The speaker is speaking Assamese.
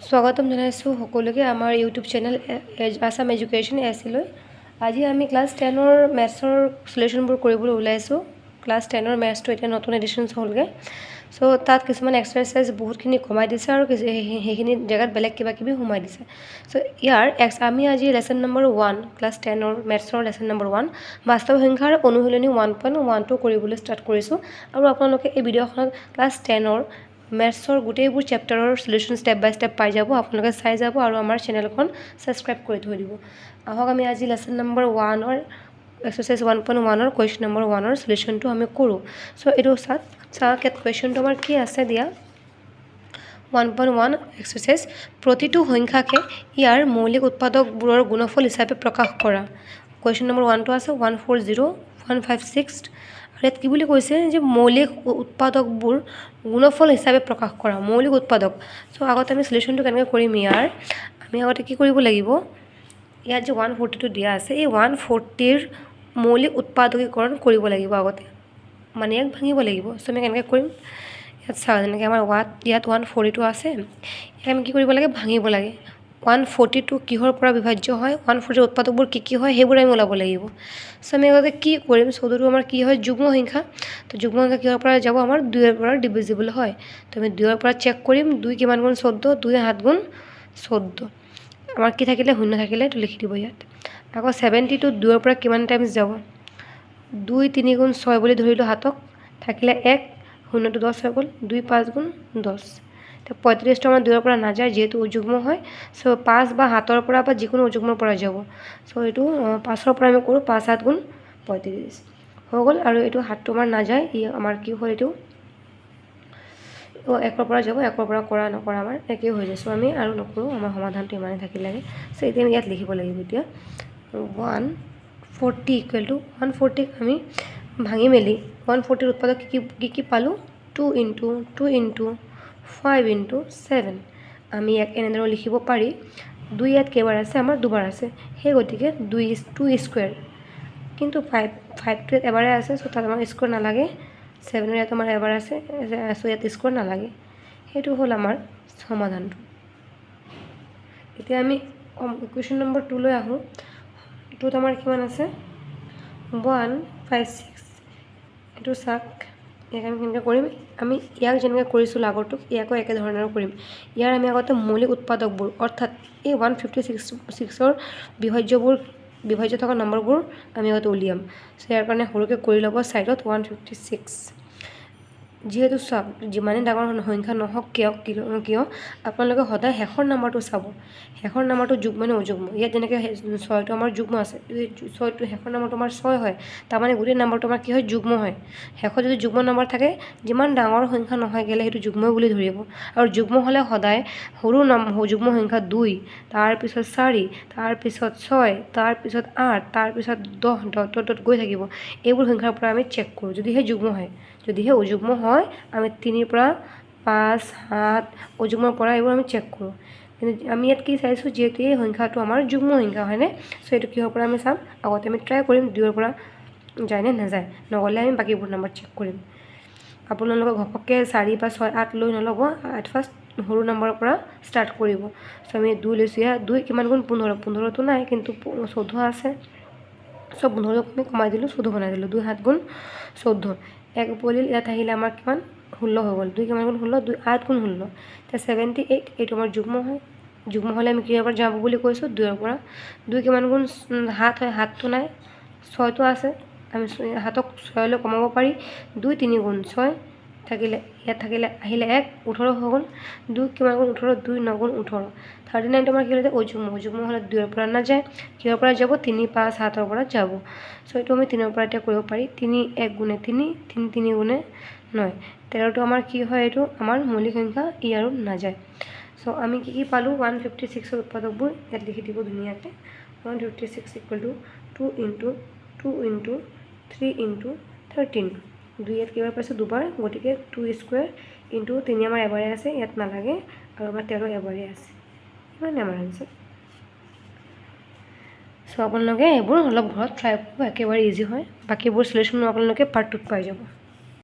স্বাগতম জনাইছোঁ সকলোকে আমাৰ ইউটিউব চেনেল আছাম এডুকেশ্যন এছলৈ। আজি আমি ক্লাছ 10ৰ মেথছৰ সলিউশ্যনবোৰ কৰিবলৈ ওলাইছোঁ। ক্লাছ 10ৰ মেথছটো এতিয়া নতুন এডিশ্যন হ'লগৈ। চ' তাত কিছুমান এক্সাৰচাইজ বহুতখিনি কমাই দিছে আৰু সেইখিনি জেগাত বেলেগ কিবা কিবি সোমাই দিছে। চ' ইয়াৰ আমি আজি লেচন নম্বৰ 1 ক্লাছ 10ৰ মেথছৰ লেচন নম্বৰ 1 বাস্তৱ সংখ্যাৰ অনুশীলনী 1.12 কৰিবলৈ ষ্টাৰ্ট কৰিছোঁ। আৰু আপোনালোকে এই ভিডিঅ'খনত ক্লাছ 10ৰ মেথছৰ গোটেইবোৰ চেপ্টাৰৰ সলিউশ্যন ষ্টেপ বাই ষ্টেপ পাই যাব। আপোনালোকে চাই যাব আৰু আমাৰ চেনেলখন ছাবস্ক্ৰাইব কৰি থৈ দিব। আহক আমি আজি লেচন নম্বৰ 1ৰ এক্সাৰচাইজ 1.1ৰ কুৱেশ্যন নম্বৰ 1ৰ সলিউশ্যনটো আমি কৰোঁ। চ' এইটো চাওক কুৱেশ্যনটো আমাৰ কি আছে দিয়া 1.1 এক্সাৰচাইজ প্ৰতিটো সংখ্যাকে ইয়াৰ মৌলিক উৎপাদকবোৰৰ গুণফল হিচাপে প্ৰকাশ কৰা। কুৱেশ্যন নম্বৰ 1টো আছে 140156 আৰু ইয়াত কি বুলি কৈছে যে মৌলিক উৎপাদকবোৰ গুণফল হিচাপে প্ৰকাশ কৰা মৌলিক উৎপাদক। চ' আগতে আমি সলিউশ্যনটো কেনেকৈ কৰিম ইয়াৰ আমি আগতে কি কৰিব লাগিব ইয়াত যে 140টো দিয়া আছে এই 140ৰ মৌলিক উৎপাদকীকৰণ কৰিব লাগিব আগতে মানে ইয়াক ভাঙিব লাগিব। চ' আমি কেনেকৈ কৰিম ইয়াত চাওঁ যেনেকৈ আমাৰ ইয়াত 140টো আছে ইয়াক আমি কি কৰিব লাগে ভাঙিব লাগে। 142 কিহৰ পৰা বিভাজ্য হয় 140 উৎপাদকবোৰ কি হয় সেইবোৰ আমি ওলাব লাগিব। চ' আমি আগতে কি কৰিম 14টো আমাৰ কি হয় যুগ্ম সংখ্যা। তো যুগ্ম সংখ্যা কিহৰ পৰা যাব আমাৰ 2ৰ পৰা ডিভিজিবল হয়। তো আমি 2ৰ পৰা চেক কৰিম 2 কিমান গুণ 14 2 7 গুণ 14 আমাৰ কি থাকিলে শূন্য থাকিলে এইটো লিখি দিব ইয়াত। আকৌ 70টো 2ৰ পৰা কিমান টাইমছ যাব 2 3 গুণ 6 বুলি ধৰিলোঁ হাতক থাকিলে 1 শূন্যটো 10 হৈ গ'ল 2 5 গুণ 10। তো 35টো আমাৰ 2ৰ পৰা নাযায় যিহেতু উযুগ্ম হয়। চ' 5 বা 7ৰ পৰা বা যিকোনো উযুগ্মৰ পৰা যাব। চ' এইটো 5ৰ পৰা আমি কৰোঁ 5 7 গুণ 35 হৈ গ'ল আৰু এইটো 7টো আমাৰ নাযায় ই আমাৰ কি হয় এইটো 1ৰ পৰা যাব 1ৰ পৰা কৰা নকৰা আমাৰ একেই হৈ যায়। চ' আমি আৰু নকৰোঁ আমাৰ সমাধানটো ইমানেই থাকিল লাগে। চ' এতিয়া আমি ইয়াত লিখিব লাগিব এতিয়া 140 ইকুৱেল টু 140 আমি ভাঙি মেলি 140ৰ উৎপাদক কি পালোঁ 2 × 2 × 5 × 7 আমি ইয়াক এনেদৰে লিখিব পাৰি 2 ইয়াত কেইবাৰ আছে আমাৰ দুবাৰ আছে সেই গতিকে 2 স্কুৱেৰ কিন্তু 5টো ইয়াত এবাৰে আছে। চ' তাত আমাৰ স্কুৱেৰ নালাগে 7ৰ ইয়াত আমাৰ এবাৰ আছে চ' ইয়াত স্কুৱেৰ নালাগে। সেইটো হ'ল আমাৰ সমাধানটো। এতিয়া আমি কুৱেশ্যন নম্বৰ 2 লৈ আহোঁ। 2ত আমাৰ কিমান আছে 156 এইটো চাওক ইয়াক আমি কেনেকৈ কৰিম আমি ইয়াক যেনেকৈ কৰিছিলোঁ আগৰটোক ইয়াকো একেধৰণেৰে কৰিম। ইয়াৰ আমি আগতে মৌলিক উৎপাদকবোৰ অৰ্থাৎ এই 156ৰ বিভাজ্য থকা নম্বৰবোৰ আমি আগতে উলিয়াম। চ' ইয়াৰ কাৰণে সৰুকৈ কৰি ল'ব ছাইডত 156 যিহেতু চাওক যিমানেই ডাঙৰ সংখ্যা নহওক কিয় আপোনালোকে সদায় শেষৰ নাম্বাৰটো চাব। শেষৰ নাম্বাৰটো যুগ্ম নে অযুগ্ম ইয়াত যেনেকৈ 6টো আমাৰ যুগ্ম আছে 6টো শেষৰ নাম্বাৰটো আমাৰ 6 হয় তাৰমানে গোটেই নাম্বাৰটো আমাৰ কি হয় যুগ্ম হয়। শেষত যদি যুগ্ম নাম্বাৰ থাকে যিমান ডাঙৰ সংখ্যা নহয় গ'লে সেইটো যুগ্ম বুলি ধৰিব আৰু যুগ্ম হ'লে সদায় সৰু যুগ্ম সংখ্যা 2 তাৰপিছত 4 তাৰপিছত 6 তাৰপিছত 8 তাৰপিছত 10 গৈ থাকিব। এইবোৰ সংখ্যাৰ পৰা আমি চেক কৰোঁ যদিহে যুগ্ম হয়। যদিহে অযুগ্ম হয় আমি 3ৰ পৰা 5 7 অযুগ্মৰ পৰা এইবোৰ আমি চেক কৰোঁ। কিন্তু আমি ইয়াত কি চাইছোঁ যিহেতু এই সংখ্যাটো আমাৰ যুগ্ম সংখ্যা হয়নে। চ' এইটো কিহৰ পৰা আমি চাম আগতে আমি ট্ৰাই কৰিম 2ৰ পৰা যায়নে নাযায় নগ'লে আমি বাকীবোৰ নাম্বাৰ চেক কৰিম। আপোনালোকে ঘপককৈ 4 বা 6 8 লৈ নল'ব এট ফাৰ্ষ্ট সৰু নম্বৰৰ পৰা ষ্টাৰ্ট কৰিব। চ' আমি 2 লৈছোঁ ইয়াত 2 কিমান গুণ 15টো নাই কিন্তু 14 আছে। চ' 15ক আমি কমাই দিলোঁ 14 বনাই দিলোঁ 2 7 গুণ 14 এক পৰিল ইয়াত আহিলে আমাৰ কিমান 16 হৈ গ'ল 2 কিমান গুণ 16 2 8 গুণ 16 এতিয়া 78 এইটো আমাৰ যুগ্ম হয়। যুগ্ম হ'লে আমি কিহৰ পৰা যাব বুলি কৈছোঁ 2ৰ পৰা 2 কিমান গুণ 7 হয় 7টো নাই 6টো আছে আমি 7ক 6লৈ কমাব পাৰি 2 3 গুণ 6 থাকিলে ইয়াত থাকিলে আহিলে 1 18 হৈ গ'ল 2 কিমান গুণ 18 2 9 গুণ 18 39টো আমাৰ কি হ'লে অযুগ্ম হ'লে 2ৰ পৰা নাযায় কিহৰ পৰা যাব 3 5 7ৰ পৰা যাব। চ' এইটো আমি 3ৰ পৰা এতিয়া কৰিব পাৰি 3 1 গুণে 3 3 3 গুণে 9 13টো আমাৰ কি হয় এইটো আমাৰ মৌলিক সংখ্যা ই আৰু নাযায়। চ' আমি কি পালোঁ 156ৰ উৎপাদকবোৰ ইয়াত লিখি দিব ধুনীয়াকৈ 156 ইকুৱেল টু 2 × 2 × 3 × 13 2 ইয়াত কেইবাৰ পাইছোঁ দুবাৰ গতিকে 2 স্কুৱেৰ ইনটু 3 আমাৰ এবাৰে আছে ইয়াত নালাগে আৰু আমাৰ 13 এবাৰে আছে ইমানে আমাৰ আনচাৰ। চ' আপোনালোকে এইবোৰ অলপ ঘৰত ট্ৰাই কৰিব একেবাৰে ইজি হয় বাকীবোৰ সলিউশ্যন আপোনালোকে পাৰ্ট 2ত পাই যাব।